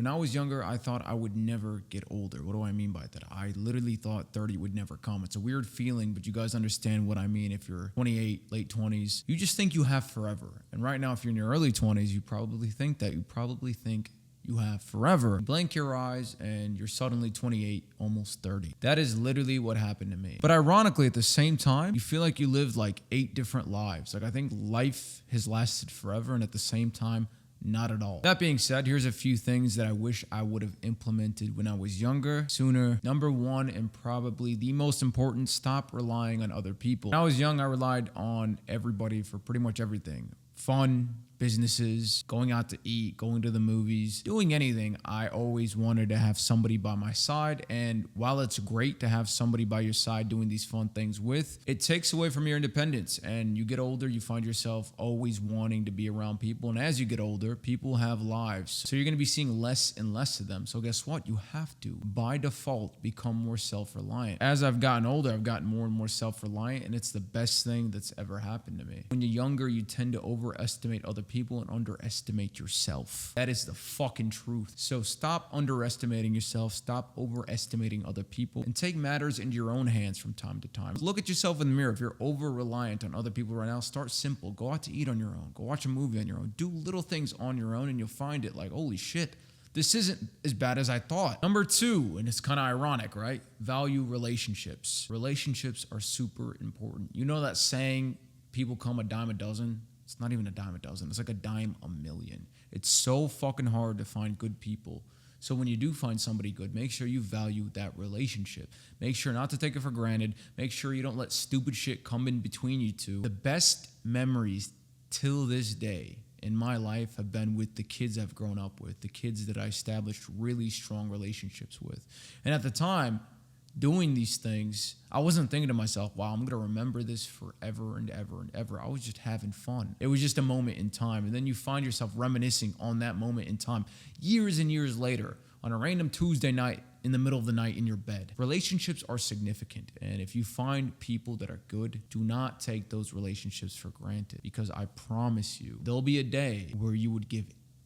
When I was younger, I thought I would never get older. What do I mean by that? I literally thought 30 would never come. It's a weird feeling, but you guys understand what I mean. If you're 28, late 20s, you just think you have forever. And right now, if you're in your early 20s, you probably think that. You probably think you have forever. Blink your eyes and you're suddenly 28, almost 30. That is literally what happened to me. But ironically, at the same time, you feel like you lived like 8 different lives. Like I think life has lasted forever, and at the same time, not at all. That being said, here's a few things that I wish I would have implemented when I was younger, sooner. Number one, and probably the most important, stop relying on other people. When I was young, I relied on everybody for pretty much everything. Fun, businesses, going out to eat, going to the movies, doing anything. I always wanted to have somebody by my side. And while it's great to have somebody by your side doing these fun things with, it takes away from your independence. And you get older, you find yourself always wanting to be around people. And as you get older, people have lives. So you're going to be seeing less and less of them. So guess what? You have to, by default, become more self-reliant. As I've gotten older, I've gotten more and more self-reliant, and it's the best thing that's ever happened to me. When you're younger, you tend to overestimate other people and underestimate yourself. That is the fucking truth. So stop underestimating yourself, stop overestimating other people, and take matters into your own hands from time to time. Look at yourself in the mirror. If you're over-reliant on other people right now, start simple. Go out to eat on your own. Go watch a movie on your own. Do little things on your own, and you'll find it like, holy shit, this isn't as bad as I thought. Number two, and it's kind of ironic, right? Value relationships. Relationships are super important. You know that saying, people come a dime a dozen? It's not even a dime a dozen. It's like a dime a million. It's so fucking hard to find good people. So when you do find somebody good, make sure you value that relationship. Make sure not to take it for granted. Make sure you don't let stupid shit come in between you two. The best memories till this day in my life have been with the kids I've grown up with, the kids that I established really strong relationships with. And at the time, doing these things, I wasn't thinking to myself, wow, I'm going to remember this forever and ever and ever. I was just having fun. It was just a moment in time. And then you find yourself reminiscing on that moment in time years and years later on a random Tuesday night in the middle of the night in your bed. Relationships are significant. And if you find people that are good, do not take those relationships for granted, because I promise you, there'll be a day where you would give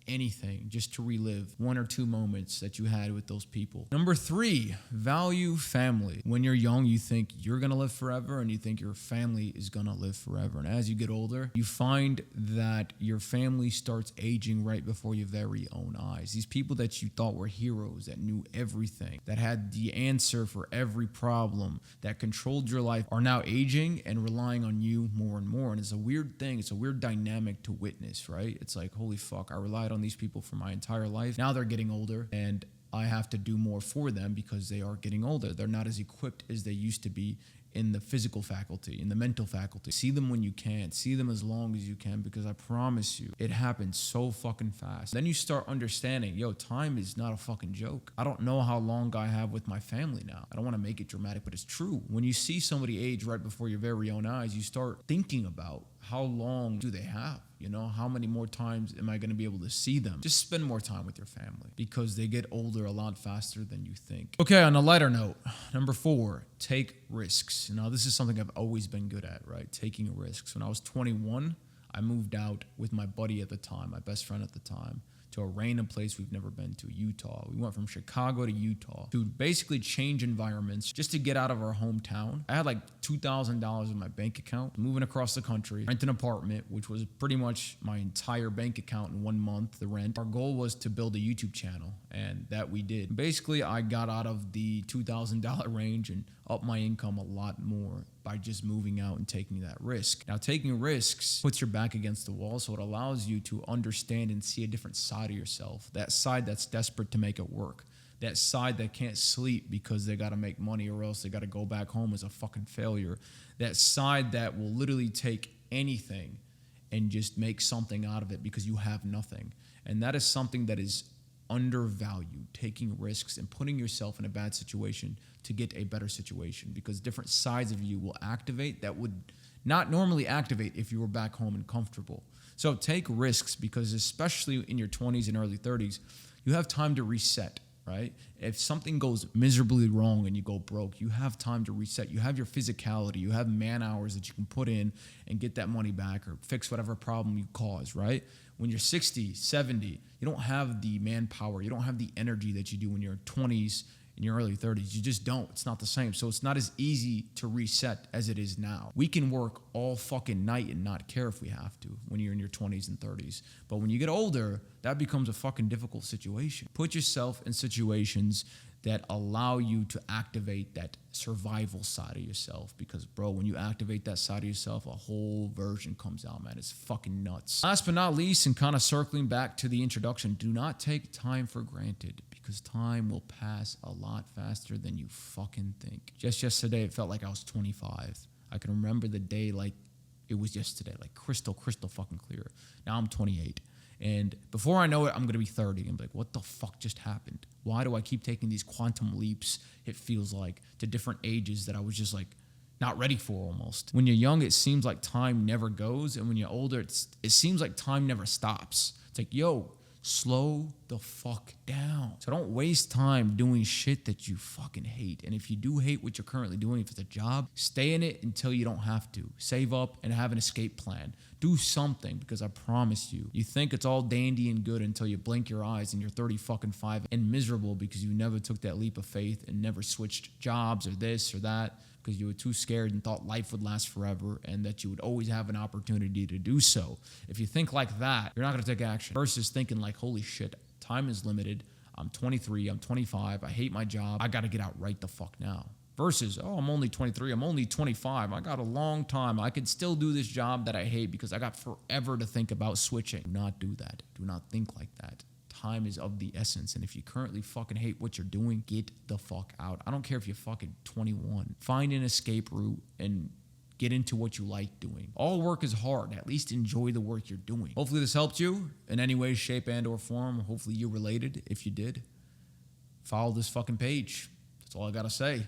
anything just to relive 1 or 2 moments that you had with those people. Number 3, value family. When you're young, you think you're gonna live forever and you think your family is gonna live forever. And as you get older, you find that your family starts aging right before your very own eyes. These people that you thought were heroes, that knew everything, that had the answer for every problem, that controlled your life, are now aging and relying on you more and more. And it's a weird thing. It's a weird dynamic to witness, right? It's like, holy fuck, I relied on these people for my entire life. Now they're getting older and I have to do more for them because they are getting older. They're not as equipped as they used to be in the physical faculty, in the mental faculty. See them when you can. See them as long as you can, because I promise you, it happens so fucking fast. Then you start understanding, yo, time is not a fucking joke. I don't know how long I have with my family now. I don't want to make it dramatic, but it's true. When you see somebody age right before your very own eyes, you start thinking about how long do they have? You know, how many more times am I going to be able to see them? Just spend more time with your family, because they get older a lot faster than you think. Okay, on a lighter note, number 4, take risks. Now, this is something I've always been good at, right? Taking risks. When I was 21, I moved out with my buddy at the time, my best friend at the time, to a random place we've never been to, Utah. We went from Chicago to Utah to basically change environments just to get out of our hometown. I had like $2,000 in my bank account, moving across the country, rent an apartment, which was pretty much my entire bank account in 1 month, the rent. Our goal was to build a YouTube channel, and that we did. Basically, I got out of the $2,000 range and up my income a lot more by just moving out and taking that risk. Now, taking risks puts your back against the wall, so it allows you to understand and see a different side of yourself, that side that's desperate to make it work, that side that can't sleep because they got to make money or else they got to go back home as a fucking failure, that side that will literally take anything and just make something out of it because you have nothing. And that is something that is undervalued, taking risks and putting yourself in a bad situation to get a better situation, because different sides of you will activate that would not normally activate if you were back home and comfortable. So take risks, because especially in your 20s and early 30s, you have time to reset, right? If something goes miserably wrong and you go broke, you have time to reset. You have your physicality, you have man hours that you can put in and get that money back or fix whatever problem you caused, right? When you're 60, 70, you don't have the manpower, you don't have the energy that you do when you're 20s, in your early 30s. You just don't. It's not the same. So it's not as easy to reset as it is now. We can work all fucking night and not care if we have to when you're in your 20s and 30s. But when you get older, that becomes a fucking difficult situation. Put yourself in situations that allow you to activate that survival side of yourself. Because, bro, when you activate that side of yourself, a whole version comes out, man. It's fucking nuts. Last but not least, and kind of circling back to the introduction, do not take time for granted, because time will pass a lot faster than you fucking think. Just yesterday, it felt like I was 25. I can remember the day like it was yesterday, like crystal fucking clear. Now I'm 28. And before I know it, I'm going to be 30. And be like, what the fuck just happened? Why do I keep taking these quantum leaps, it feels like, to different ages that I was just like not ready for almost? When you're young, it seems like time never goes. And when you're older, it seems like time never stops. It's like, yo, slow the fuck down. So don't waste time doing shit that you fucking hate. And if you do hate what you're currently doing, if it's a job, stay in it until you don't have to. Save up and have an escape plan. Do something, because I promise you, you think it's all dandy and good until you blink your eyes and you're 30 fucking 5 and miserable because you never took that leap of faith and never switched jobs or this or that, because you were too scared and thought life would last forever and that you would always have an opportunity to do so. If you think like that, you're not going to take action. Versus thinking like, holy shit, time is limited. I'm 23, I'm 25, I hate my job. I got to get out right the fuck now. Versus, oh, I'm only 23, I'm only 25. I got a long time. I could still do this job that I hate because I got forever to think about switching. Do not do that. Do not think like that. Time is of the essence. And if you currently fucking hate what you're doing, get the fuck out. I don't care if you're fucking 21. Find an escape route and get into what you like doing. All work is hard. At least enjoy the work you're doing. Hopefully this helped you in any way, shape, and or form. Hopefully you related. If you did, follow this fucking page. That's all I gotta say.